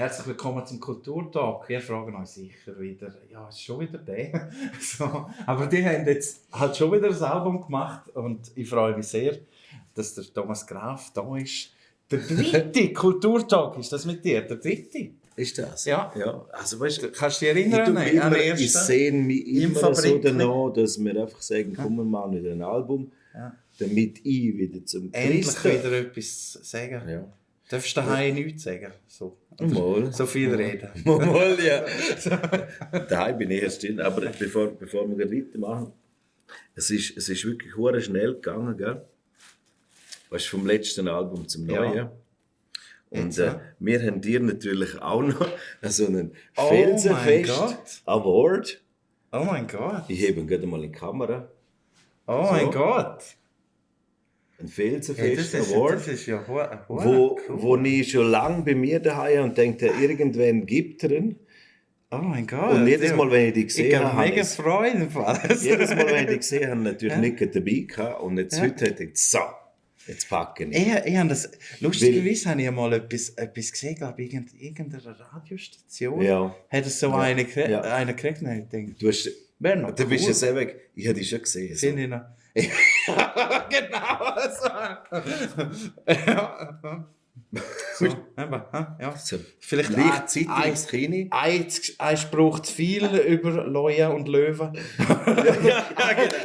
Herzlich willkommen zum Kulturtalk. Wir fragen euch sicher wieder, ja, ist schon wieder der. So, aber die haben jetzt halt schon wieder ein Album gemacht und ich freue mich sehr, dass der Thomas Graf da ist. Der dritte Kulturtalk, ist das mit dir? Der dritte? Ist das? Ja. Also, weißt du, Kannst du dich erinnern an den ersten? ich sehe mich Im immer so Fabrikli? danach, dass wir einfach sagen, komm, wir machen wieder ein Album, damit ich wieder zum Endlich Christen... wieder etwas sagen. Ja. Darfst du daheim nichts sagen? So, Mal. so viel reden. Mal, ja. Daheim bin ich erst still. Aber bevor wir gleich weitermachen, es ist wirklich hure schnell gegangen, gell? Weißt du, vom letzten Album zum neuen. Ja. Und Jetzt, wir haben dir natürlich auch noch so einen Oh mein Felsenfest Gott. Award. Oh mein Gott. Ich hebe ihn gerade mal in die Kamera. Oh So. mein Gott. Ein Hey, Felsenfest das Award, ist ja wo ich schon lange bei mir daheim habe und denke, irgendwann gibt er ihn. Oh mein Gott. Und jedes Mal, wenn ich die ich gesehen habe habe, mega Freude im Fall. jedes Mal, wenn ich die gesehen habe, natürlich nicht dabei gehabt. Und jetzt heute hätte ich gedacht, so, jetzt packe ich. Ich habe das, lustigerweise habe ich mal etwas gesehen, glaube ich, irgendeiner Radiostation. Ja. Hat es so einen gekriegt, Ja. einen gekriegt, und ich denke, Du hast, wäre noch du bist cool. ja selber, ich habe dich schon gesehen. So. Finde ich noch. Genau so. Ja. So, ja. So. Vielleicht Gleichzeitig ins Kino. ein Spruch zu viel über Löwen und Löwen.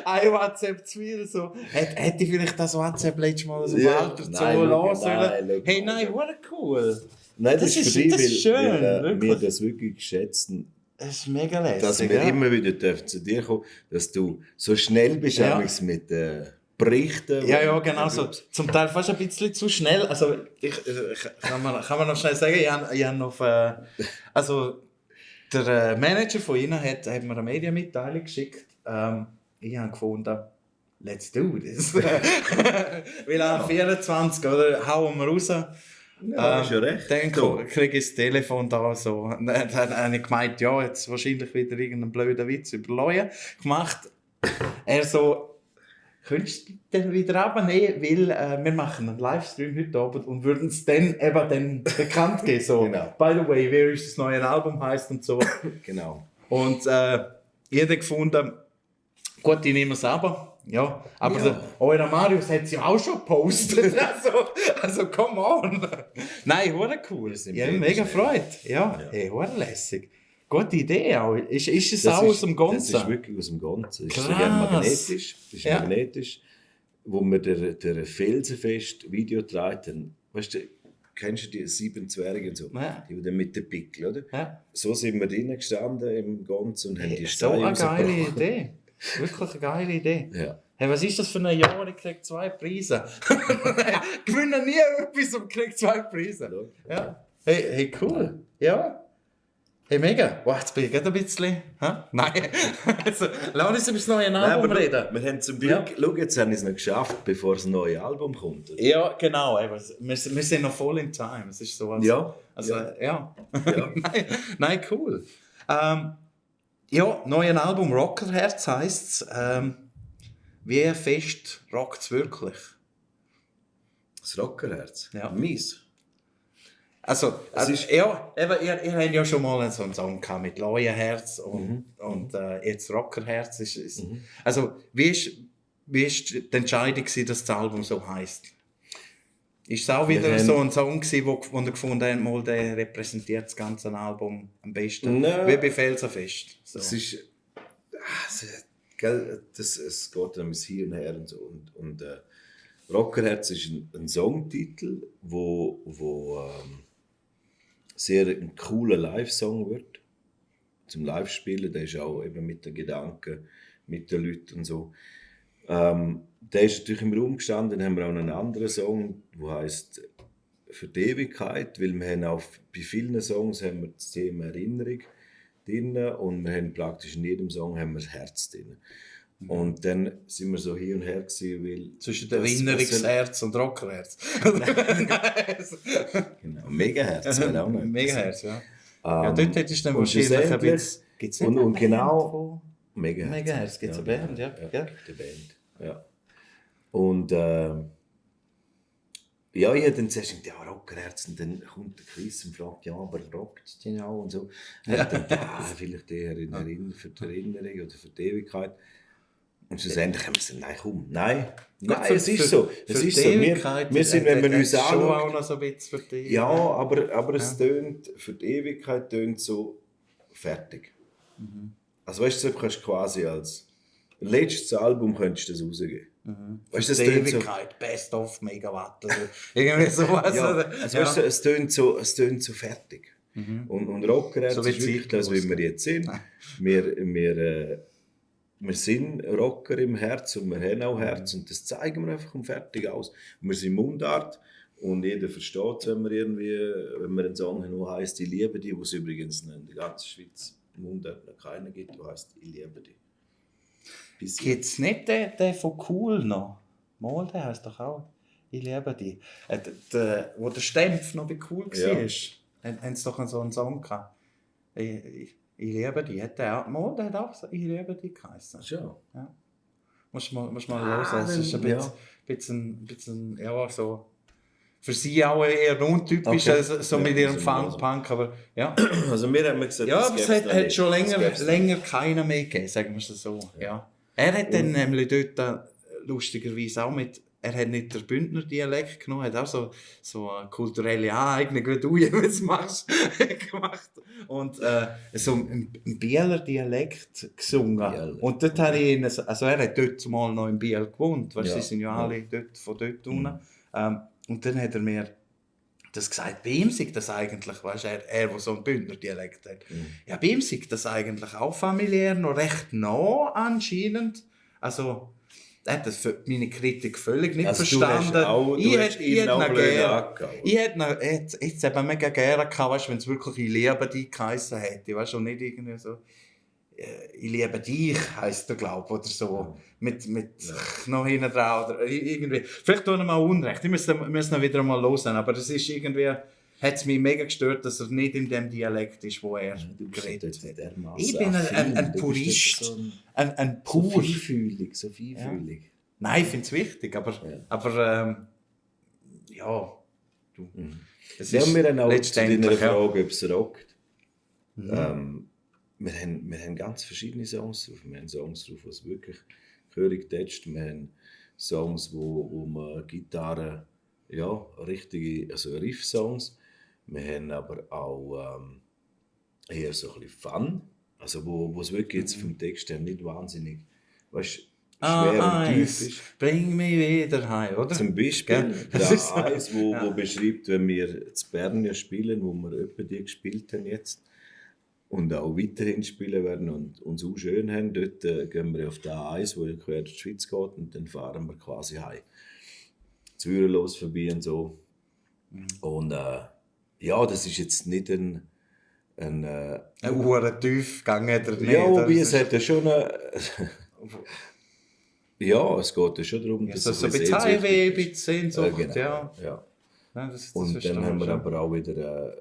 Ein WhatsApp zu viel. So. Hätte ich vielleicht das WhatsApp letztes Mal so Ja. Walter Nein, zulassen schau, nein, sollen? schau Hey, mal. nein, wurde cool. Nein, das ist für dich, das ist schön, weil wirklich. wir das wirklich schätzen, Das ist mega lässig. dass wir immer wieder dürfen zu dir kommen, dass du so schnell bist Ja. mit Berichten. Ja, genau so. Zum Teil fast ein bisschen zu schnell. Also, kann man noch schnell sagen, ich habe noch also, der Manager von Ihnen hat mir eine Medienmitteilung geschickt. Ich habe gefunden, let's do this. Weil am 24, oder, hauen wir raus. Ja, ist ja recht. Dann So. kriege ich das Telefon da so. Dann habe ich gemeint, ja, jetzt wahrscheinlich wieder irgendeinen blöden Witz über Leute gemacht. Er so, könntest du den wieder abnehmen, weil wir machen einen Livestream heute Abend und würden es dann bekannt geben. So, Genau. by the way, wer ist das neue Album heisst und so. Genau. Und jeder gefunden, gut, ich nehme es aber. Ja, aber Ja. euer Marius hat es ja auch schon gepostet. also come on. Nein, hure cool. sind Ich habe mich beide mega schnell. gefreut. Ja, hey, hure lässig. Gute Idee auch. Ist es Das auch ist- aus dem Ganzen? Das ist wirklich aus dem Ganzen. Das ist Krass. sogar magnetisch. Das ist Ja. magnetisch. Wo wir der Felsenfest Video drehten. Weißt du, kennst du die 7 Zwerge und so? Ja. Die dann mit der Pickel, oder? Ja. So sind wir drinnen gestanden im Ganzen und haben die So Steine eine geile rausgebracht. Idee. Wirklich eine geile Idee. Ja. Hey, was ist das für ein Jahr? Ich krieg 2 Preise. Gewinne nie etwas und krieg 2 Preise. Ja. Hey, cool. Ja. Hey, mega. Wow, jetzt bin ich gerade ein bisschen... Hä? Nein. Also, lass uns über das neue Album aber reden. wir haben zum Glück, schau, jetzt haben wir es noch geschafft, bevor das neue Album kommt. Ja, genau. Eben. Wir sind noch voll in time. Es ist so, als, Ja. Also, ja. Ja. Nein, cool. Ja, neues Album Rockerherz heisst es. Wie fest rockt es wirklich? Das Rockerherz. Ja. Mies. Also, ist- ja, eben, ihr habt ja schon mal so einen Song gehabt mit Leuenherz und jetzt Rockerherz. Also, wie ist die Entscheidung gewesen, dass das Album so heisst? Ist es auch wieder Wir so ein Song gewesen, wo ihr gefunden habt, mal, der repräsentiert das ganze Album am besten? Nein. Wie bei Felsenfest. So. Es ist. Gell, es geht dann Hier und Her und so. Und Rockerherz ist ein Songtitel, wo sehr ein cooler Live-Song wird. Zum Live-Spielen, der ist auch eben mit den Gedanken, mit den Leuten und so. Der ist natürlich im Raum gestanden. Dann haben wir auch einen anderen Song, der heisst «Für die Ewigkeit», weil wir haben auch bei vielen Songs haben wir das Thema Erinnerung drin und wir haben praktisch in jedem Song haben wir das Herz drin. Und dann sind wir so hin und her gewesen, weil... Zwischen das- Erinnerungsherz und Rockerherz. Genau, Megaherz wäre auch noch etwas. Megaherz, ja. Ja, dort hättest du dann und wahrscheinlich ein schlussendlich- bisschen... Gibt's nicht und eine Band genau- von Megaherz. Megaherz? Gibt es eine Band, ja? Ja, Gell? die Band. Ja. Und Ja, ich habe dann zuerst gedacht, ja, Rockerherz, und dann kommt der Chris und fragt, ja, aber rockt die auch und so. Und ich dachte, vielleicht eher für die Erinnerung oder für die Ewigkeit. Und schlussendlich haben wir gesagt, nein, komm, nein, es ist so. Es ist so. Wir sind, wenn man uns schon auch anschaut, noch so ein bisschen für die. ja, aber es tönt, für die Ewigkeit tönt so fertig. Also weißt du, du kannst quasi als letztes Album könntest du das rausgeben. Weißt du, das tönt so, Best of Megawatt. Also, irgendwie sowas. ja, Oder? also weißt du, es tönt so fertig. Und Rockerherz So ist wirklich das, wie wir jetzt sind. Wir sind Rocker im Herz und wir haben auch Herz und das zeigen wir einfach fertig aus. Wir sind Mundart und jeder versteht es, wenn wir einen Song haben, der heisst «Ich liebe dich», wo es übrigens in der ganzen Schweiz Mundart noch keinen gibt, der heisst «Ich liebe dich». Gibt es nicht den von Cool noch? Mal, der heisst doch auch «Ich liebe dich». Wo der Stempf noch bei Cool war, haben sie doch so einen Song gehabt. Ich liebe dich. Der hat auch so «Ich liebe dich» geheißen. Schon. Ja. Musst mal hören. Es ist ein bisschen ja, so für sie auch eher untypisch, so mit ihrem Fun-Punk, aber ja. Also mir haben wir gesagt, ja, aber es hat schon länger keiner mehr gegeben, sagen wir es so. Ja. Er hat dann nämlich dort lustigerweise auch er hat nicht den Bündner Dialekt genommen, hat auch so eine kulturelle Aneignung, wie du jetzt machst, gemacht. Und so einen Bieler Dialekt gesungen. Biel. Und dort habe ich ihn, also er hat dort mal noch in Biel gewohnt, weißt, sie sind ja alle von dort unten. Und dann hat er mir das gesagt, bei ihm sei das eigentlich, weißt, er der so einen Bündner Dialekt hat. Ja, bei ihm sei das eigentlich auch familiär noch recht nah anscheinend. Also, er hat das für meine Kritik völlig nicht verstanden. Ich hätte jetzt eben mega gerne gehabt, weißt, wenn es wirklich «Ich liebe dich» geheissen hätte, weißt, und nicht irgendwie so «Ich liebe dich» heisst er, glaube ich, oder so. Mit noch hinten dran oder irgendwie. Vielleicht tun wir mal Unrecht, wir müssen ihn wieder mal hören, aber es ist irgendwie, hat es mich mega gestört, dass er nicht in dem Dialekt ist, wo er geredet hat. Ich bin ein Purist, ein Pur. So feinfühlig. Ja. Nein, ich finde es wichtig, aber ja, du. Es ist wir haben auch zu deiner Frage, ob es rockt. Wir haben ganz verschiedene Songs drauf. Wir haben Songs drauf, die wirklich gehörig tätscht. Wir haben Songs, wo man Gitarre, richtige, also Riff-Songs. Wir haben aber auch eher so ein bisschen Fun, also wo es wirklich jetzt vom Text her nicht wahnsinnig, weißt, schwer und tief ist. Bring mich wieder heim, oder? Zum Beispiel der Eis, wo beschreibt, wenn wir zu Bern spielen, wo wir etwa die gespielt haben jetzt und auch weiterhin spielen werden und uns auch schön haben, dort gehen wir auf den Eis, wo quer durch die Schweiz geht und dann fahren wir quasi heim. Zürich vorbei und so. Und das ist jetzt nicht ein hoher Tiefgang hat er nicht. Ja, wobei es hat ja schon ja, es geht ja schon darum, dass es so ein bisschen Heimweh, ein bisschen Sehnsucht, genau, ja. Das und dann haben wir aber auch wieder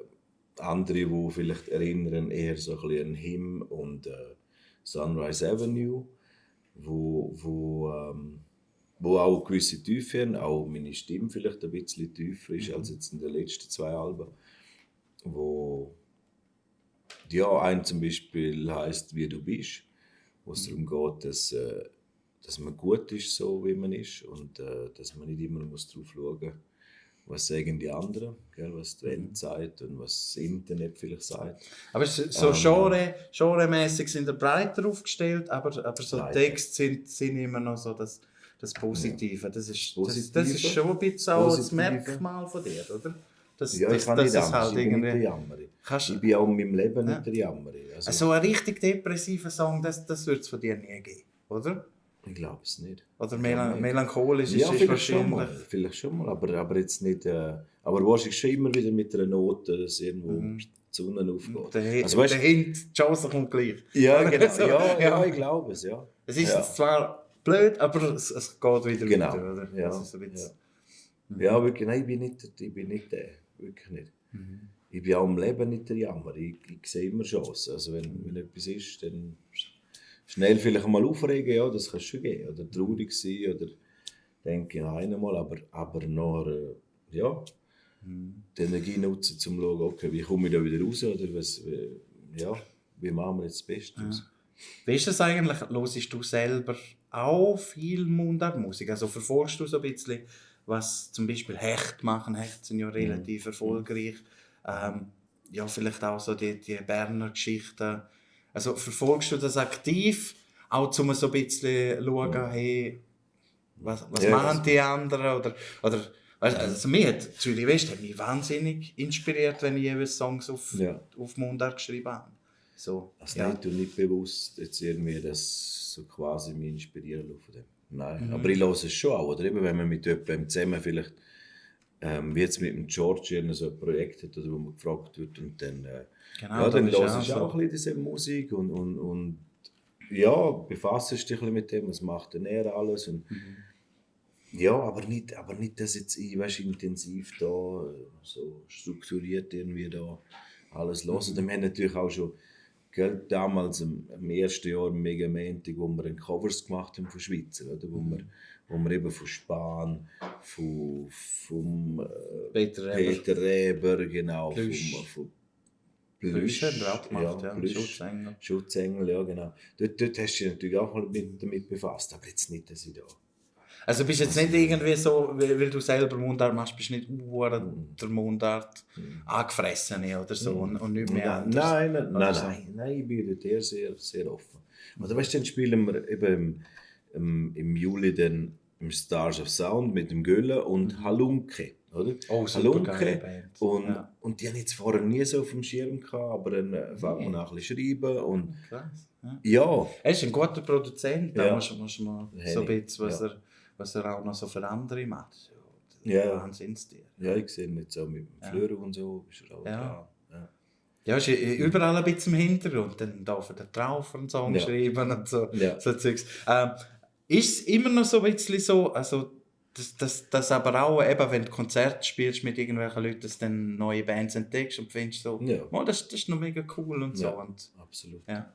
andere, die vielleicht erinnern, eher so ein bisschen an Him und Sunrise Avenue, wo auch eine gewisse Tiefe haben, auch meine Stimme vielleicht ein bisschen tiefer ist als jetzt in den letzten 2 Alben, wo ein zum Beispiel heisst «Wie du bist», wo es darum geht, dass man gut ist, so wie man ist und dass man nicht immer darauf schauen muss, was sagen die anderen, was die Welt sagt und was das Internet vielleicht sagt. Aber so genremäßig sind wir breiter aufgestellt, aber so Texte sind immer noch so das Positive. Das ist schon ein bisschen auch das Merkmal von dir, oder? Ich kann nicht anders, ich bin nicht der Jammer. Ich bin auch in meinem Leben nicht der Jammer. Also ein richtig depressiver Song, das wird es von dir nie geben, oder? Ich glaube es nicht. Oder melancholisch ist es wahrscheinlich. Vielleicht schon mal, aber jetzt nicht. Aber wahrscheinlich schon immer wieder mit einer Note, dass irgendwo die Sonne aufgeht. Der Hint, die Chance kommt gleich. Ja, genau. Ich glaube es, ja. Es ist jetzt zwar blöd, aber es geht wieder weiter, oder? Ja, ja, wirklich, nein, ich bin nicht der. Wirklich nicht. Ich bin auch im Leben nicht der Jammer. Ich sehe immer Chancen. Also wenn etwas ist, dann schnell vielleicht mal aufregen, ja, das kann es schon geben. Oder traurig sein, oder denke, ja, einmal, aber nachher, die Energie nutzen, um zu schauen, okay, wie komme ich da wieder raus oder wie machen wir jetzt das Beste aus. Wie ist das eigentlich? Hörst du selber auch viel Mundartmusik? Also verfolgst du so ein bisschen, was zum Beispiel Hecht machen? Hecht sind ja relativ erfolgreich. Vielleicht auch so die Berner Geschichten. Also verfolgst du das aktiv? Auch um so ein bisschen zu schauen, hey, was machen die anderen? Oder also mir hat Zürich West hat mich wahnsinnig inspiriert, wenn ich jeweils Songs auf Mundart geschrieben habe. So, nicht bewusst jetzt irgendwie das so quasi mich inspirieren lassen von dem. Nein, aber ich höre es schon auch, oder eben, wenn man mit jemandem zusammen vielleicht, wie jetzt mit dem George so ein Projekt hat, oder wo man gefragt wird und dann, dann höre ich auch ein bisschen diese Musik und befasst dich ein bisschen mit dem, was macht denn er alles und aber nicht, dass jetzt ich intensiv da so strukturiert irgendwie da alles höre. Wir haben natürlich auch schon damals im ersten Jahr im Megamantic, wo wir Covers gemacht haben von Schweizer, oder? Wo wir eben von Spahn, vom Peter Reber, genau, von Plüsch haben wir auch gemacht, Schutzengel, ja genau. Dort hast du dich natürlich auch mal damit befasst, aber jetzt nicht, dass ich da... Also bist du jetzt nicht irgendwie so, weil du selber Mundart machst, bist du nicht der Mundart angefressen oder so und nicht mehr anders? Nein, ich bin dort sehr, sehr offen. Also weißt du, dann spielen wir eben im Juli dann im Stars of Sound mit dem Göller und Halunke, oder? Oh, super geile Band. Und die haben jetzt vorher nie so auf dem Schirm gehabt, aber dann fangen wir an ein bisschen schreiben und... Krass. Ja. Er ist ein guter Produzent, da muss man so ein bisschen, was er auch noch so für andere macht. Wahnsinnsstil. Ja, ich sehe ihn jetzt auch mit dem Fleur und so. Ist er auch da. Ja, ist überall ein bisschen im Hintergrund. Dann darf er den Traufer einen Song schreiben und so Zeugs. Ist es immer noch so ein bisschen so, also dass aber auch, eben, wenn du Konzerte spielst mit irgendwelchen Leuten, dass du dann neue Bands entdeckst und findest so, das ist noch mega cool und so. Und, absolut. Ja.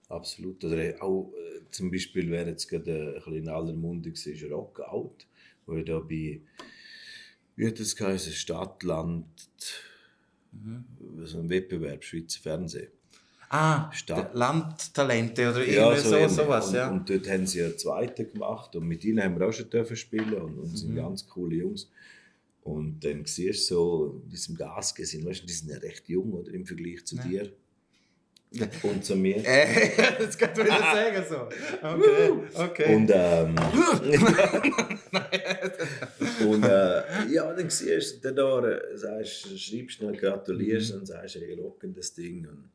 Absolut. Oder auch zum Beispiel, wer jetzt gerade ein bisschen in aller Munde war, ist Rock Out, wo ich da bei, wie hat das geheißen, Stadtland, so ein Wettbewerb, Schweizer Fernsehen. Landtalente oder irgendwie sowas. Und dort haben sie einen zweiten gemacht und mit ihnen haben wir auch schon dürfen spielen und sind ganz coole Jungs. Und dann siehst du so, in diesem Gas sind, weißt du, die sind ja recht jung oder, im Vergleich zu dir. Und zu mir. Das kann ich wieder sagen so. Okay. Und dann siehst du da, schreibst schnell, gratulierst und sagst, hey, rocken das Ding. Und,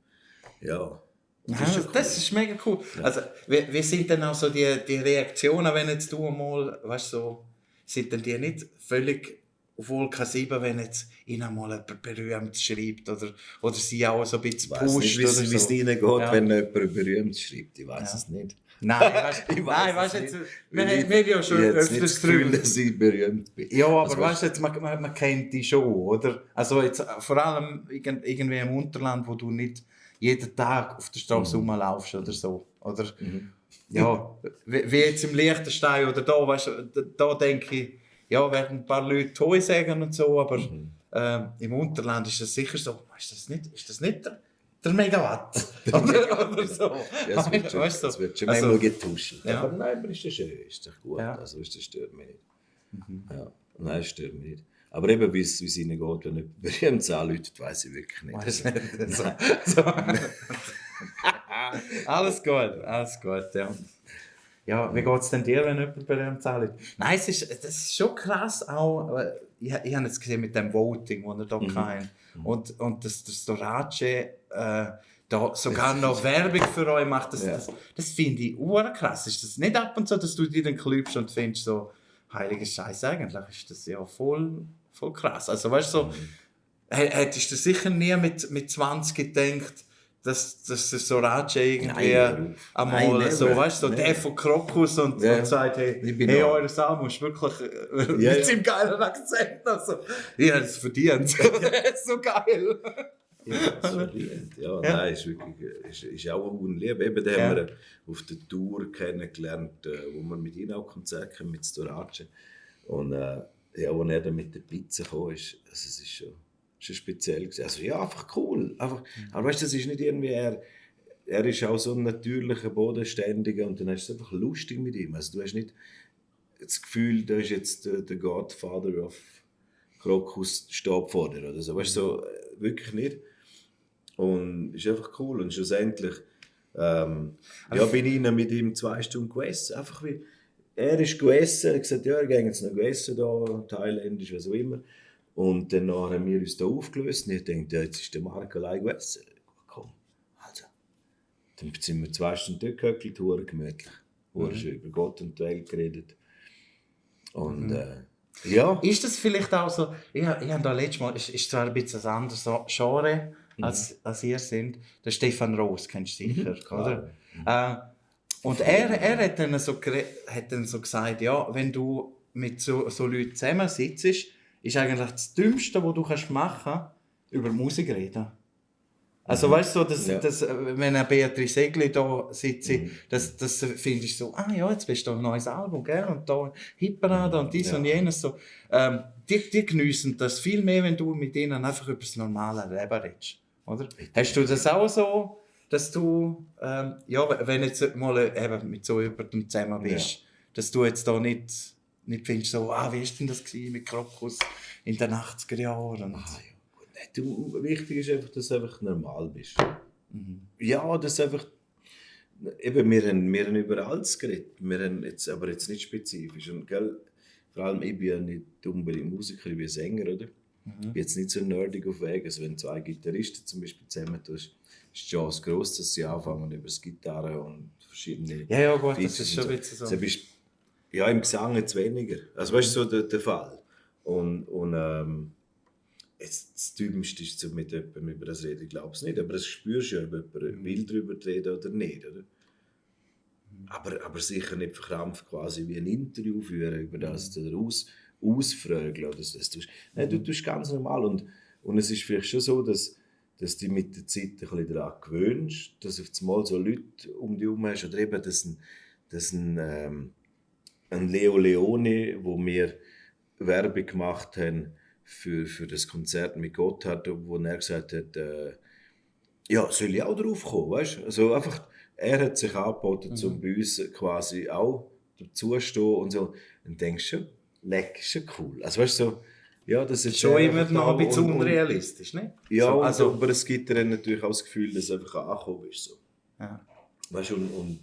das ist mega cool. Ja. Also, wie sind denn auch so die Reaktionen, wenn jetzt du mal, weißt so, sind denn die nicht völlig auf Wolke 7, wenn jetzt ihnen mal jemand berühmt schreibt oder sie auch so ein bisschen pusht? Ich weiß nicht, wie es ihnen geht, wenn jemand berühmt schreibt. Ich weiß es nicht. Nein, weißt du, jetzt, wir haben ja schon öfters drüber, dass ich berühmt bin. Ja, aber weißt du, man kennt die schon, oder? Also jetzt vor allem irgendwie im Unterland, wo du nicht jeden Tag auf der Straße rumlaufst oder so. Oder, wie jetzt im Liechtenstein oder da, weißt du, da denke ich, werden ein paar Leute Toi sagen und so, aber im Unterland ist das sicher so, ist das nicht der Megawatt? oder so. Ja, es wird schon manchmal getuschelt. Ja. Aber nein, aber ist das schön, ist doch gut. Also das stört mich nicht. Ja. Nein, das stört mich nicht. Aber eben, wie es ihnen geht, wenn jemand berühmt anruft, weiss ich wirklich nicht. Alles gut, ja. Ja, wie geht es denn dir, wenn jemand berühmt anruft? Nein, das ist schon krass auch. Ich habe jetzt gesehen mit dem Voting, das er da hatte. Und dass der Storace da sogar noch Werbung für euch macht, das finde ich urkrass. Ist das nicht ab und zu, dass du dir dann klübst und findest so, heiliger Scheiß, eigentlich ist das ja voll krass. Also weißt du, so, hättest du sicher nie mit 20 gedacht, dass der Storace irgendwie einmal so, weißt du, der von Krokus und sagt, hey, eure Samen ist wirklich mit seinem geilen Akzent. Also, ich habe es verdient. Das ist so geil. Das verdient. Nein, ist wirklich, ist auch unlieb. Eben, den haben wir auf der Tour kennengelernt, wo wir mit ihnen auch Konzerte haben, mit Storace. Und Ja, als er dann mit der Pizza kam, ist, also es ist schon speziell gewesen. Also ja, einfach cool. Einfach, aber weißt du, das ist nicht irgendwie, er ist auch so ein natürlicher, bodenständiger und dann hast du es einfach lustig mit ihm. Also du hast nicht das Gefühl, da ist jetzt der Godfather of Krokus steht vor dir oder so. Weißt du, so, wirklich nicht. Und ist einfach cool. Und schlussendlich bin ich mit ihm 2 Stunden gegessen. Einfach wie, er ist gegessen, er hat gesagt, ja, wir gehen jetzt noch essen, da, thailändisch, was auch immer. Und dann haben wir uns da aufgelöst und ich dachte, ja, jetzt ist der Marc allein gegessen. Komm, also. Dann sind wir 2 Stunden dort gehöckelt, verdammt gemütlich. Schon über Gott und die Welt geredet. Und ja. Ist das vielleicht auch so, ich habe da letztes Mal, ist zwar ein bisschen ein anderes Genre, als ihr sind, der Stefan Roos, kennst du sicher, oder? Und er hat dann so gesagt, ja, wenn du mit so Leuten zusammensitzt, ist eigentlich das Dümmste, was du machen kannst, über Musik reden. Also weißt du, wenn eine Beatrice Egli da sitzt, das finde ich so, ja, jetzt bist du ein neues Album, gell? Und da Hitparade und dies und jenes. So. Die geniessen das viel mehr, wenn du mit ihnen einfach über das normale Leben redest. Oder? Hast du das auch so, dass du, wenn jetzt mal eben mit so jemandem zusammen bist, dass du jetzt da nicht findest, so, wie ist denn das gewesen mit Krokus in den 80er Jahren? Du, wichtig ist einfach, dass du einfach normal bist. Ja, dass einfach. Eben, wir haben über alles geredet. Wir haben jetzt, aber jetzt nicht spezifisch. Und, gell, vor allem, ich bin ja nicht unbedingt Musiker, ich bin Sänger, oder? Ich bin jetzt nicht so nerdig auf Weg. Also, wenn 2 Gitarristen zum Beispiel zusammen tust, ist die Chance gross, dass sie anfangen über das Gitarre und verschiedene. Ja, gut, das ist schon ein bisschen so. Also, ja, im Gesang jetzt weniger. Also, weißt du, so der Fall. Und das Dümmste ist, so mit jemandem über das reden, ich glaube es nicht. Aber das spürst du ja, ob jemand will darüber reden oder nicht. Oder? Aber sicher nicht verkrampft quasi wie ein Interview führen, über das oder ausfragen. Nein, du tust ganz normal. Und es ist vielleicht schon so, dass du mit der Zeit ein bisschen daran gewöhnst, dass du auf einmal so Leute um dich herum hast. Oder eben, dass ein Leo Leone, wo wir Werbung gemacht haben, für das Konzert mit Gotthard, wo er gesagt hat, soll ich auch drauf kommen, weißt? Also einfach, er hat sich angeboten, um bei uns quasi auch dazustehen und so. Und denkst du, leck, ist schon cool. Also weißt du, so, ja, das ist schon immer noch ein bisschen unrealistisch, ne? Ja, so, also, aber es gibt dir natürlich auch das Gefühl, dass du einfach angekommen bist. So. Ja. Weißt du, und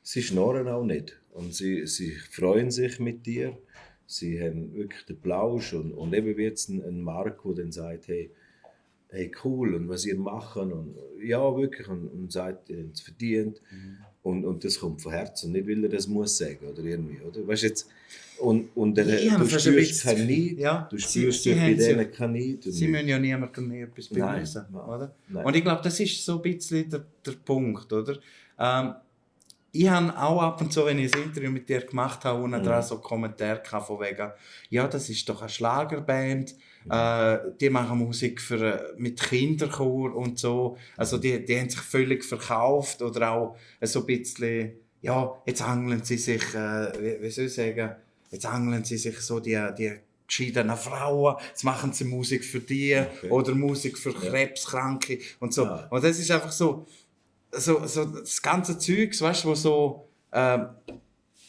sie schnarren auch nicht. Und sie freuen sich mit dir. Sie haben wirklich den Plausch und eben wie jetzt ein Marc, der dann sagt, hey cool, und was ihr macht und ja wirklich und sagt, ihr habt es verdient und das kommt von Herzen, nicht weil er das muss sagen oder irgendwie, oder? Weißt du jetzt, und du spürst kein Neid, du spürst bei denen kein Neid. Sie müssen ja niemandem mehr etwas beweisen, oder? Nein. Und ich glaube, das ist so ein bisschen der Punkt, oder? Ich habe auch ab und zu, wenn ich ein Interview mit dir gemacht habe, unten dran so Kommentare von wegen, ja, das ist doch eine Schlagerband, die machen Musik mit Kinderchor und so. Also die haben sich völlig verkauft oder auch so ein bisschen, ja, jetzt angeln sie sich, wie soll ich sagen, jetzt angeln sie sich so die geschiedenen Frauen, jetzt machen sie Musik für die oder Musik für Krebskranke und so. Ja. Und das ist einfach so das ganze Zeugs, weißt du, wo so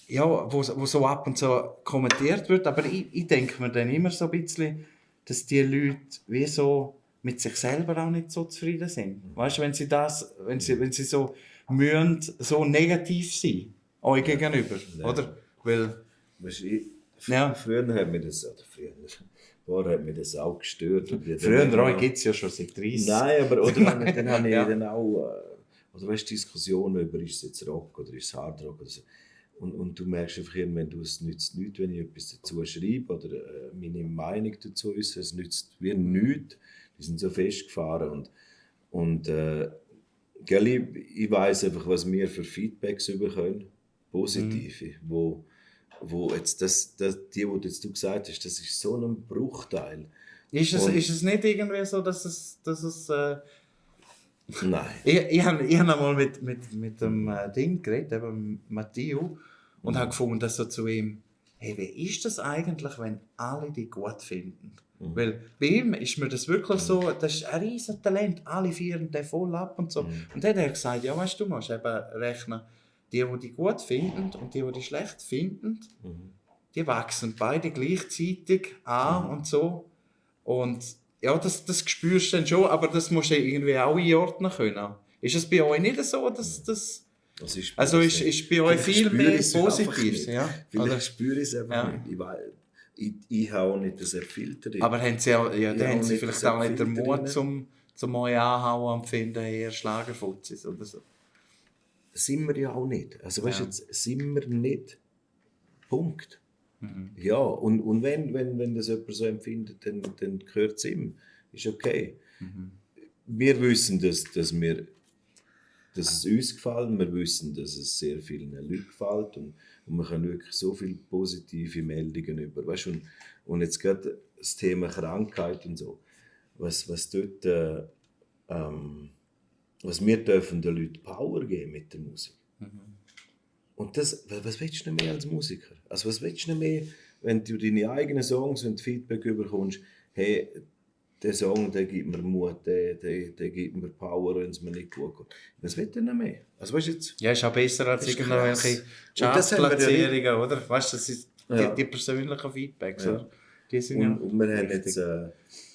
wo so ab und zu kommentiert wird, aber ich denke mir dann immer so ein bisschen, dass die Leute wie so mit sich selber auch nicht so zufrieden sind. Weißt du, wenn sie so mühen, so negativ sein, euch gegenüber, oder? Weil, weißt du, früher hat mir das, vorher hat mir das auch gestört. Früher gibt es ja schon seit 30. Nein, aber dann habe ich dann auch oder weißt du, Diskussionen über, ist es jetzt Rock oder ist es Hardrock oder so. Und du merkst einfach, wenn du es nützt nichts, wenn ich etwas dazu schreibe oder meine Meinung dazu ist, es nützt wie nichts. Die sind so festgefahren und ich weiss einfach, was wir für Feedbacks bekommen, positive, wo jetzt die du jetzt gesagt hast, das ist so ein Bruchteil. Ist es nicht irgendwie so, dass es Nein. Ich habe einmal mit dem Ding geredet, eben Matteo, und habe gefunden, dass so zu ihm, hey, wie ist das eigentlich, wenn alle die gut finden? Weil bei ihm ist mir das wirklich so, das ist ein riesen Talent, alle feiern den voll ab und so. Und dann hat er gesagt, ja weißt du, musst eben rechnen, die gut finden und die schlecht finden, die wachsen beide gleichzeitig an und so. Und ja, das spürst du dann schon, aber das musst du irgendwie auch einordnen können. Ist es bei euch nicht so, dass das... Also ist bei euch viel mehr Positives? Ja? Vielleicht spüre ich es einfach nicht. Ich habe auch nicht so viel drin. Aber haben sie, haben sie vielleicht auch nicht den Mut, zum euch anhauen und finden, eher Schlagerfuzis oder so? Sind wir ja auch nicht. Also weißt du, jetzt sind wir nicht. Punkt. Ja, und wenn das jemand so empfindet, dann gehört es ihm. Ist okay. Wir wissen, dass es uns gefällt. Wir wissen, dass es sehr vielen Leuten gefällt. Und wir können wirklich so viele positive Meldungen über. Weißt, und jetzt gerade das Thema Krankheit und so. Was dort, was wir dürfen den Leuten Power geben mit der Musik. Und das, was willst du mehr als Musiker? Also was willst du mehr, wenn du deine eigenen Songs, wenn du Feedback bekommst, hey, der Song, der gibt mir Mut, der gibt mir Power, wenn es mir nicht gut geht. Was will denn noch mehr? Also, weißt du jetzt, ja, ist auch besser als irgendwelche Chartplatzierungen, oder? Weißt du, das ist die persönlichen Feedbacks. Ja. Die sind und wir haben jetzt,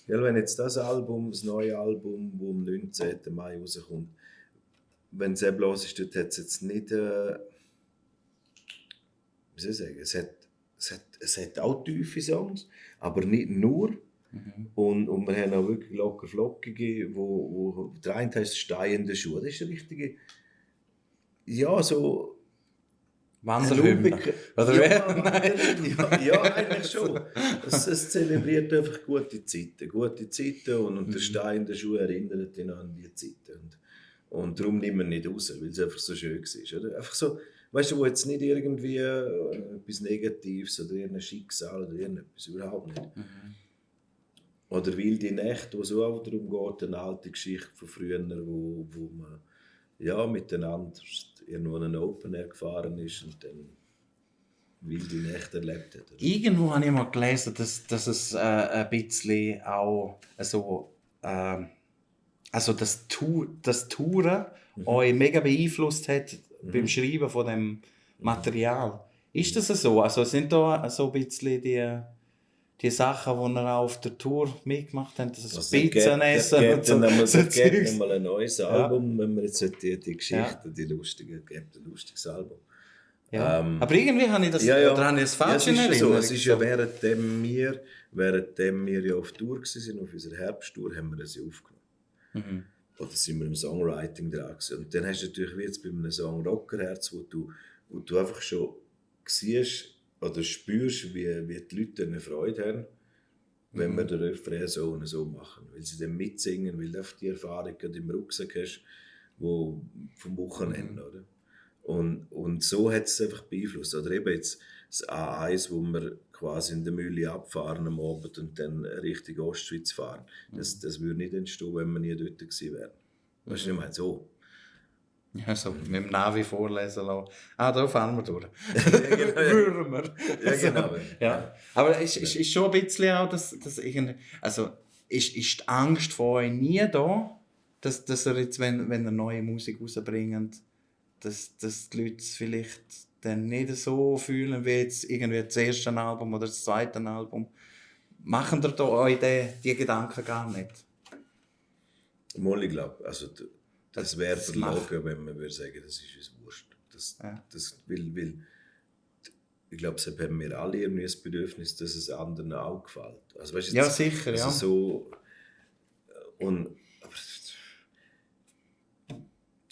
wenn jetzt das neue Album, das am 19. Mai rauskommt, wenn es eben los ist, dort hat es jetzt nicht, wie soll ich sagen, es hat auch tiefe Songs, aber nicht nur. Und wir haben auch wirklich locker flockige, wo der eine heißt «Steiende Schuhe». Das ist eine richtige, ja, so... Wanderhymne. Ja, eigentlich schon. Es zelebriert einfach gute Zeiten und der Stein der Schuhe erinnert ihn an die Zeiten. Und darum nimmt man nicht raus, weil es einfach so schön war. Oder? Einfach so, weißt du, wo jetzt nicht irgendwie etwas Negatives oder irgendein Schicksal oder irgendetwas, überhaupt nicht. Oder «Wilde Nächte», wo es auch darum geht, eine alte Geschichte von früher, wo man ja, miteinander irgendwo an einen Open Air gefahren ist und dann wilde Nächte erlebt hat. Oder? Irgendwo habe ich mal gelesen, dass es ein bisschen auch so, also das Touren euch mega beeinflusst hat beim Schreiben von dem Material. Ist das so? Also sind da so ein bisschen die Sachen, die ihr auch auf der Tour mitgemacht habt, das Pizzen essen und so. Es gibt nochmal ein neues Album, wenn wir jetzt die Geschichten, die lustigen, gibt ein lustiges Album. Ja. Aber irgendwie habe ich das, oder habe ich das falsch in Erinnerung? So. Es ist ja währenddem wir ja auf Tour waren, auf unserer Herbsttour, haben wir das ja aufgenommen. Oder sind wir im Songwriting dran gewesen. Und dann hast du natürlich wie jetzt bei einem Song «Rockerherz», wo du einfach schon siehst, oder spürst, wie die Leute eine Freude haben, wenn wir den Refrain so und so machen. Weil sie dann mitsingen, weil du einfach die Erfahrung im Rucksack hast, wo vom Wochenende, oder? Und so hat es einfach beeinflusst. Oder eben jetzt das A1, wo wir quasi in der Mühle abfahren am Abend und dann Richtung Ostschweiz fahren. Das würde nicht entstehen, wenn wir nie dort gewesen wären. Weißt du, ich meine, so. Ja, so mit dem Navi vorlesen lassen. Da fahren wir durch. Ja, genau. Würden wir. Ja, genau. Ja. Aber es ist schon ein bisschen auch, dass irgendwie, also ist die Angst vor euch nie da, dass ihr jetzt, wenn ihr neue Musik rausbringt, dass die Leute es vielleicht dann nicht so fühlen wie jetzt irgendwie das erste Album oder das zweite Album. Machen ihr da euch die Gedanken gar nicht? Mal, ich glaube, also das wäre verlogen, wenn man würde sagen, das ist uns wurscht. Das will, ich glaube, es haben wir alle irgendwie das Bedürfnis, dass es anderen auch gefällt. Also, weißt, ja, sicher, also ja. So, aber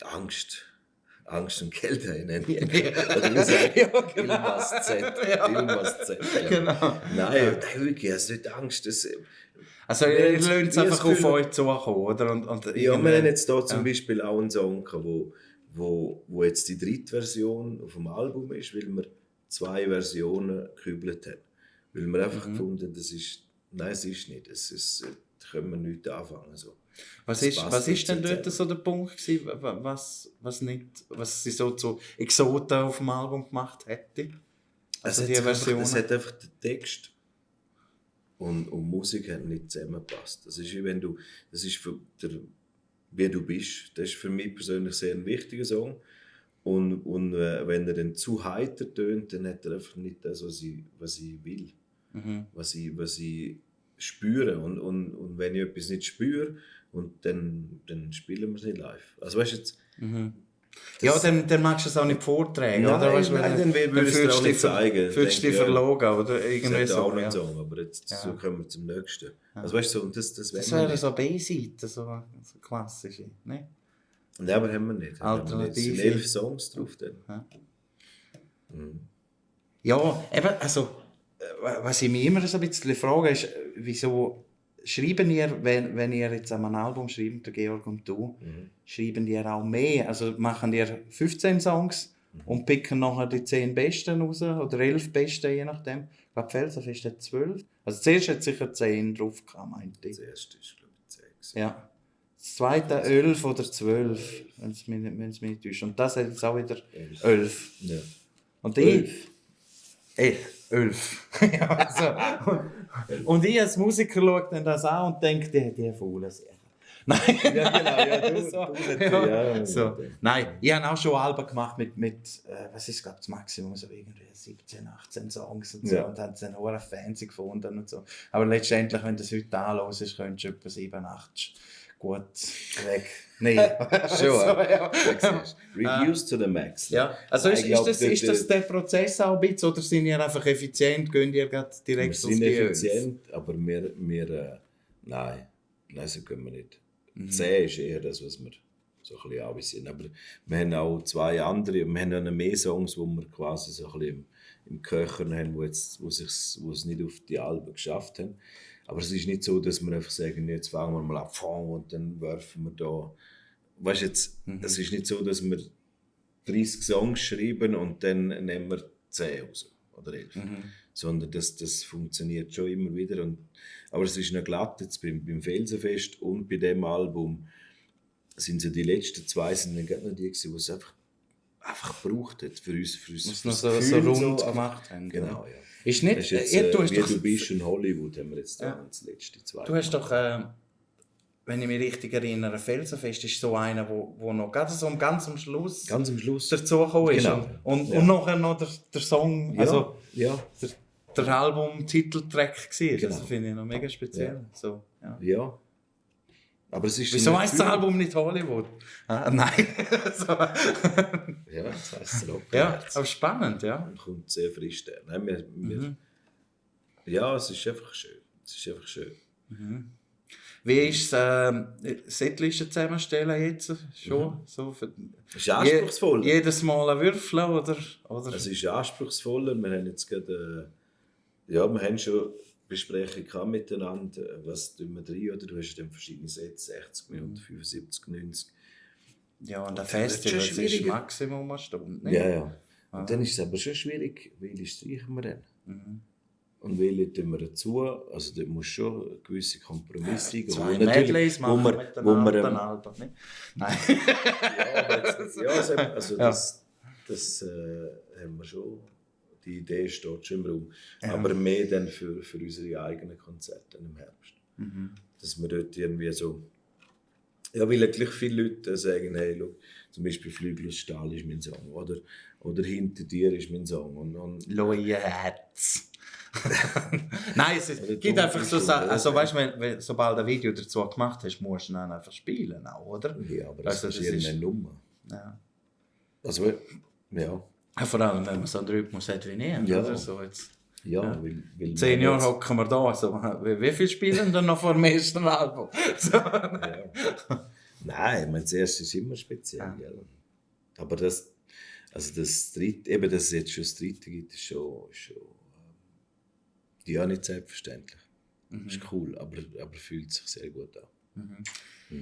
Angst und Kälte nennen. Oder wie sagt irgendwas Z. Irgendwas Z. Ja. Genau. Nein, wirklich, also nicht Angst. Also ihr lasst es einfach auf euch zukommen, oder? Und ja, wir haben jetzt hier zum Beispiel auch einen Song, wo jetzt die dritte Version auf dem Album ist, weil wir 2 Versionen gekübelt haben. Weil wir einfach gefunden haben, es ist nicht. Da können wir nichts anfangen. So. Was ist denn dort so der Punkt gewesen, was sie so zu Exoten auf dem Album gemacht hätte? Es hat einfach den Text und Musik hat nicht zusammengepasst. Das ist wie wenn du, das ist für wie du bist. Das ist für mich persönlich sehr ein wichtiger Song. Und wenn er dann zu heiter tönt, dann hat er einfach nicht das, was ich will. Was ich spüre. Und wenn ich etwas nicht spüre, und dann spielen wir es nicht live. Also weißt du jetzt... Ja, dann magst du es auch nicht vortragen, nein, oder? Weißt, nein, dann würde ich es auch nicht zeigen. Fühlst du dich verlogen, oder irgendwie so. Auch nicht ja. so, aber jetzt so kommen wir zum nächsten. Also weißt du, so, und das wäre so B-Seite, so klassische, ne? Nein, aber haben wir nicht. Alternative. Es sind 11 Songs drauf dann. Ja, eben, also, was ich mich immer so ein bisschen frage, ist, wieso schreiben ihr, wenn ihr jetzt an einem Album schreibt, der Georg und du, schreiben ihr auch mehr? Also machen ihr 15 Songs und picken nachher die 10 besten raus oder 11 besten, je nachdem. Ich glaube, Felsenfest hat 12. Also zuerst hat sicher 10 drauf gehabt, meinte ich. Das erste ist, glaube ich, 6. Ja. Das zweite 11 oder 12, wenn es mich nicht täuscht. Und das hat jetzt auch wieder 11. Ja. Und 11. 11. Ja, also, und ich als Musiker schaue dann das an und denke, die faulen Sachen. Nein. Ja, genau. Ja, so. Nein, ich habe auch schon Alben gemacht mit was ist, glaube ich, das Maximum, so irgendwie 17, 18 Songs und so. Ja. Und haben es dann auch fancy gefunden und so. Aber letztendlich, wenn du das heute anhörst, könntest du etwa 7, 8 gut weg. Nein. Schon, so, ja. Reduced to the max. Ja. Also ist das der Prozess auch ein bisschen, oder sind ihr einfach effizient, gehen ihr direkt aufs Geöl? Wir sind effizient, aber wir nein, so können wir nicht. 10 ist eher das, was wir so ein bisschen anvisieren. Aber wir haben auch 2 andere, wir haben noch mehr Songs, die wir quasi so ein bisschen im Köchern haben, wo es nicht auf die Alben geschafft haben. Aber es ist nicht so, dass wir einfach sagen, jetzt fangen wir mal an und dann werfen wir da. Weißt du jetzt, es ist nicht so, dass wir 30 Songs schreiben und dann nehmen wir 10 raus oder 11. Sondern das funktioniert schon immer wieder. Aber es ist noch glatt jetzt beim Felsenfest und bei diesem Album sind so die letzten 2 sind dann gerade noch die, die es einfach gebraucht hat für uns. Was noch so rund gemacht haben. Genau, ja. Ist nicht, das ist jetzt, wie du bist in Hollywood, haben wir jetzt da das letzte 2. Du hast doch, wenn ich mich richtig erinnere, Felsenfest ist so einer, wo noch gerade so ganz am Schluss dazugekommen ist. Genau. Und nachher noch der Song, ja. also ja. der Album-Titeltrack war. Genau. Das finde ich noch mega speziell. Ja. So, ja. Aber es ist wieso heisst das Album nicht Hollywood? Nein. So. Ja, das heisst es auch. Ja, aber spannend, ja. Und kommt sehr frisch da. Nein, ja, es ist einfach schön. Wie ist das Setlisten zusammenstellen jetzt schon? So es ist anspruchsvoller. Jedes Mal ein Würfeln, oder? Es ist anspruchsvoller. Wir haben jetzt gerade, wir haben schon Besprechungen miteinander. Was tun wir rein? Oder du hast dann verschiedene Sets, 60 Minuten, 75, 90. Ja, und ein Festival ist Maximum eine Stunde. Ja. Und dann ist es aber schon schwierig, welche streichen wir dann? Und welche tun wir dazu? Also da muss schon gewisse Kompromisse geben. 2 Medleys machen wir mit den alten Alben, nicht? Nein. Das haben wir schon. Die Idee steht schon im Raum. Ja. Aber mehr dann für unsere eigenen Konzerte im Herbst. Dass wir dort irgendwie so... Ja, weil gleich viele Leute sagen, hey, schau, zum Beispiel «Flügel aus Stahl» ist mein Song. Oder «Hinter dir» ist mein Song. Und «Loyal Herz». Nein, es gibt einfach so Sachen. Also weißt du, sobald du ein Video dazu gemacht hast, musst du dann einfach spielen, auch, oder? Ja, aber das ist eine Nummer. Ja. Also, ja. Vor allem, wenn man so einen Rhythmus hat wie ich, ja. Oder so jetzt. Ja, weil 10 Jahre hocken wir da. So, wie viel spielen dann noch vor dem ersten Album? So. Ja. Nein, das erste ist immer speziell. Ja. Aber das dritte, dass es jetzt schon das dritte gibt, ist schon ja, nicht selbstverständlich. Ist cool, aber fühlt sich sehr gut an.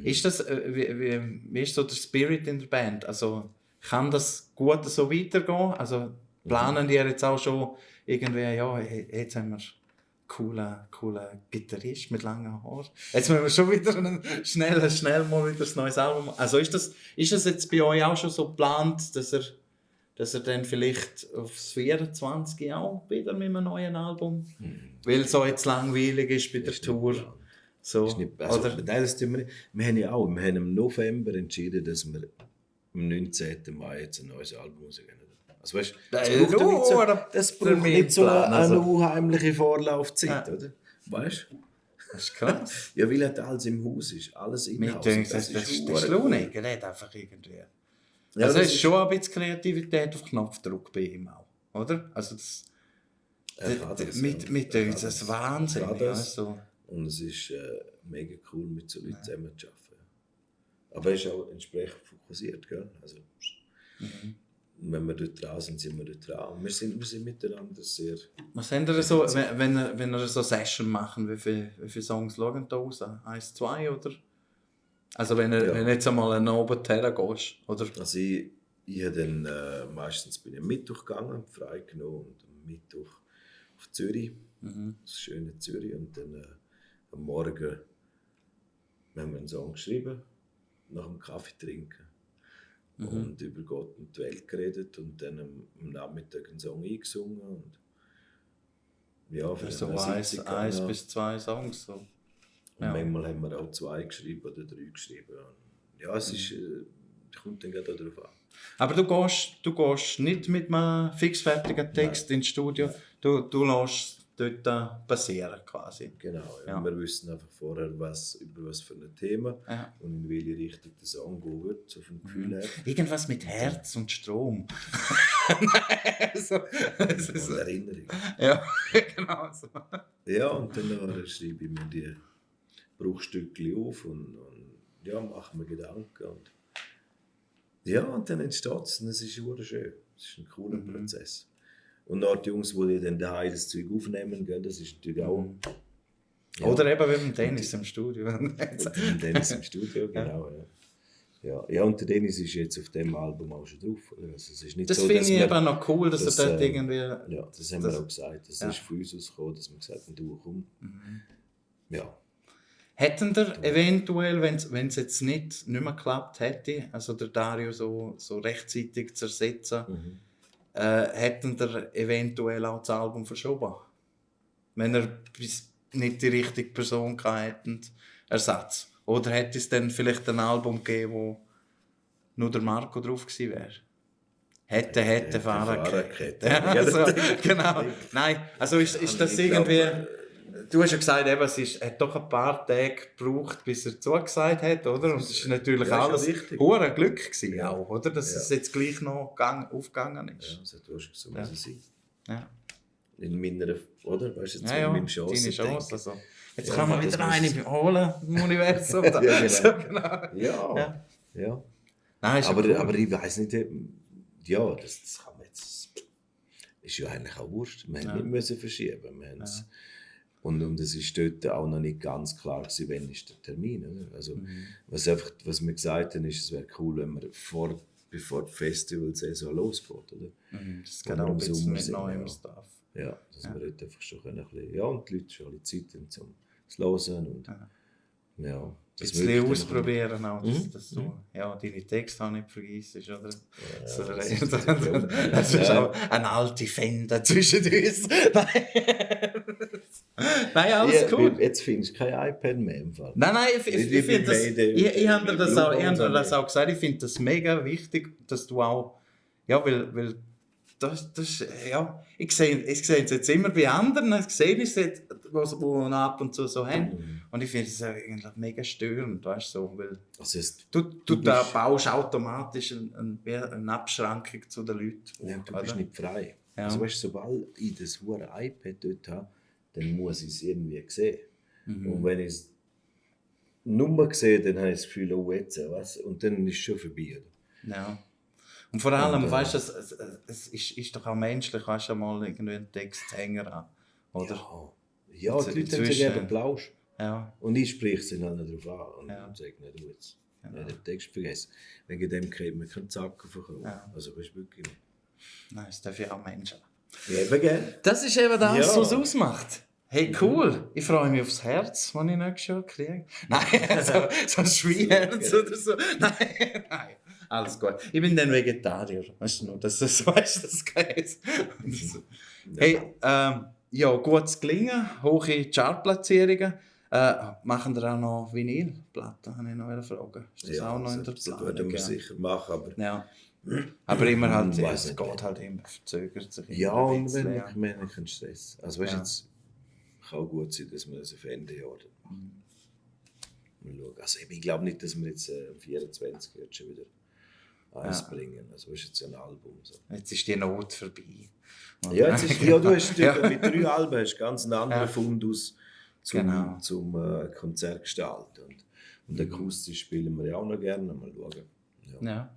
Ist das, wie ist so der Spirit in der Band? Also, kann das gut so weitergehen? Also, planen die jetzt auch schon irgendwie, ja, jetzt haben wir einen coolen Gitarrist mit langen Haaren. Jetzt müssen wir schon wieder schnell mal wieder ein neues Album. Also ist das jetzt bei euch auch schon so geplant, dass ihr dass er dann vielleicht aufs 24 auch wieder mit einem neuen Album, weil es so jetzt langweilig ist bei der Tour. So, Ist nicht, also, oder? nein, das tun wir haben ja auch, wir haben im November entschieden, dass wir am 19. Mai jetzt ein neues Album rausgeben. Also weißt, das braucht nicht so eine unheimliche Vorlaufzeit, oder? Weißt du? Das ist krass. Ja, weil halt alles im Haus ist, alles im Haus. Das ist Lunig, er hat einfach irgendwie... Ja, also es ist schon ein bisschen Kreativität auf Knopfdruck bei ihm auch, oder? Also das... Mit uns, das ist Wahnsinn. Also. Und es ist mega cool, mit so Leuten zusammen zu arbeiten. Aber er ist auch entsprechend fokussiert, gell? Also, wenn wir dort dran sind, sind wir dort dran. Und wir sind miteinander sehr... Was haben ihr so, wenn ihr so Session machen, wie viele Songs schauen da raus? 1, 2 oder? Also wenn du jetzt einmal einen Abend hergehst, oder? Also ich habe dann meistens bin ich am Mittwoch gegangen, frei genommen und am Mittwoch auf Zürich, das schöne Zürich, und dann am Morgen haben wir einen Song geschrieben, nach dem Kaffee trinken und über Gott und die Welt geredet und dann am Nachmittag einen Song eingesungen und ja, für so 1 bis 2 Songs so. Und manchmal haben wir auch 2 geschrieben oder 3 geschrieben. Und ja, es ist, kommt dann gerade darauf an. Aber du gehst nicht mit einem fixfertigen Text ins Studio, du lässt dort passieren quasi. Genau, ja. Wir wissen einfach vorher, über was für ein Thema und in welche Richtung der Song gehen wird, so vom Gefühl her. Irgendwas mit Herz und Strom. Und Erinnerung. Ja, genau so. Ja, und dann schreibe ich mir die Bruchstückchen auf und ja, mache mir Gedanken. Und dann entsteht es und es ist schön. Es ist ein cooler Prozess. Und auch die Jungs, die dann daheim das Zeug aufnehmen, das ist natürlich auch... Ja. Oder eben wie mit Dennis im Studio. Mit Dennis im Studio, genau. Ja, und der Dennis ist jetzt auf dem Album auch schon drauf. Also es ist nicht das so, finde ich eben noch cool, dass er dort irgendwie... Ja, das haben wir auch gesagt. Das ist von uns ausgekommen, dass wir gesagt haben, du komm. Ja. Hätten ihr eventuell, wenn es jetzt nicht mehr geklappt hätte, also der Dario so rechtzeitig zu ersetzen, hätten ihr eventuell auch das Album verschoben? Wenn ihr nicht die richtige Person hätten, Ersatz? Oder hätte es dann vielleicht ein Album gegeben, wo nur der Marco drauf gewesen wäre? Hätte Fahrradkette. Ja, also, genau. Nein, also ist das irgendwie... Du hast ja gesagt, eben, es hat doch ein paar Tage gebraucht, bis er zugesagt hat, oder? Und es war natürlich alles ein Glück gewesen, auch, oder? Dass es jetzt gleich noch aufgegangen ist. Ja, so tust du so muss es sein. Ja. In meiner, oder? Weißt du, jetzt ja, deine Chance. Also. Jetzt kann man wieder eine holen im Universum. Ja, genau. So, genau. Ja. Nein, aber ich weiss nicht, ja, das kann man jetzt... Ist ja eigentlich auch wurscht. Wir haben nicht verschieben. Und es ist dort auch noch nicht ganz klar gewesen, wann ist der Termin. Oder? Also, was wir gesagt haben, ist, es wäre cool, wenn wir bevor die Festivalsaison losgeht. Oder? Das geht auch ein bisschen mit neuem Stuff. Ja, dass wir dort einfach schon ein bisschen, ja, und die Leute schon alle Zeit haben, um zu hören. Und, ja, ein bisschen ausprobieren auch, dass du deine Texte auch nicht vergisst, oder? Das ist auch eine alte Fender zwischen uns. Nein, alles cool. Jetzt findest du kein iPad mehr im Fall. Nein, ich finde das... Ich habe dir das auch gesagt, ich finde das mega wichtig, dass du auch... Ja, weil das ja, ich sehe es jetzt immer bei anderen, ich sehe es jetzt, die ab und zu so haben. Und ich finde es eigentlich mega störend, weißt du, so, weil also du da baust automatisch eine Abschränkung zu den Leuten. Ja, du bist nicht frei. Ja. Also weißt, sobald ich das hure iPad dort habe, dann muss ich es irgendwie sehen. Und wenn ich es nur sehe, dann habe ich das Gefühl, oh jetzt, was? Und dann ist es schon vorbei. Oder? Ja. Und vor allem, weißt du, es ist doch auch menschlich, weißt du, mal irgendwie einen Texthänger an, oder? Ja, die Leute haben sich eben Plausch. Ja. Und ich spreche sie dann darauf an und sage nicht, du jetzt, den Text vergessen. Wegen dem kriegt man keinen Zacken verkaufen. Ja. Also weißt du wirklich nicht. Nein, das darf ja auch Menschen. Ja, eben gerne. Das ist eben das, was es ausmacht. Hey, cool. Ich freue mich aufs Herz, das ich nächstes Jahr kriege. Nein, so ein Schweinherz oder so. Nein. Alles gut. Ich bin dann Vegetarier. Weißt du noch, dass du so weißt, das Käse. Hey, ja, gutes Gelingen, hohe Chartplatzierungen. Machen wir auch noch Vinylplatten? Habe ich noch eine Frage. Ist das auch noch in der das Planung? würden wir sicher machen, aber... Ja. Aber immer halt, Weiss es nicht. geht halt immer, verzögert sich immer Ja, ein und bisschen, wenn ich meine, keinen Stress. Also weißt du, Ja. jetzt kann auch gut sein, dass wir das auf Ende Jahr dann machen. Mal schauen. Also ich glaube nicht, dass wir jetzt am 24. jetzt schon wieder eins bringen. Also weißt du, jetzt ein Album. So. Jetzt ist die Not vorbei. Ja, jetzt ist, ja, du hast Ja. mit 3 Alben hast ganz einen anderen Ja. Fundus zum, Genau. zum Konzert gestalten. Und akustisch spielen wir ja auch noch gerne. Mal schauen. Ja. Ja,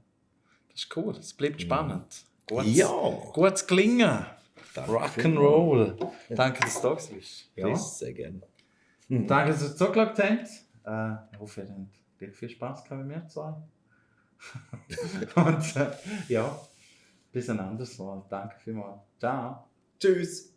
das ist cool. Es bleibt spannend. Gutes, Ja. gutes Gelingen. Danke Rock'n'Roll. Danke, dass du da bist. Ja. Sehr gerne. Danke, dass ihr zugeschaut habt. Ich hoffe, ihr habt gleich viel Spass gehabt wie wir zwei. Und ja, bis ein anderes Mal. Danke vielmals. Ciao. Tschüss.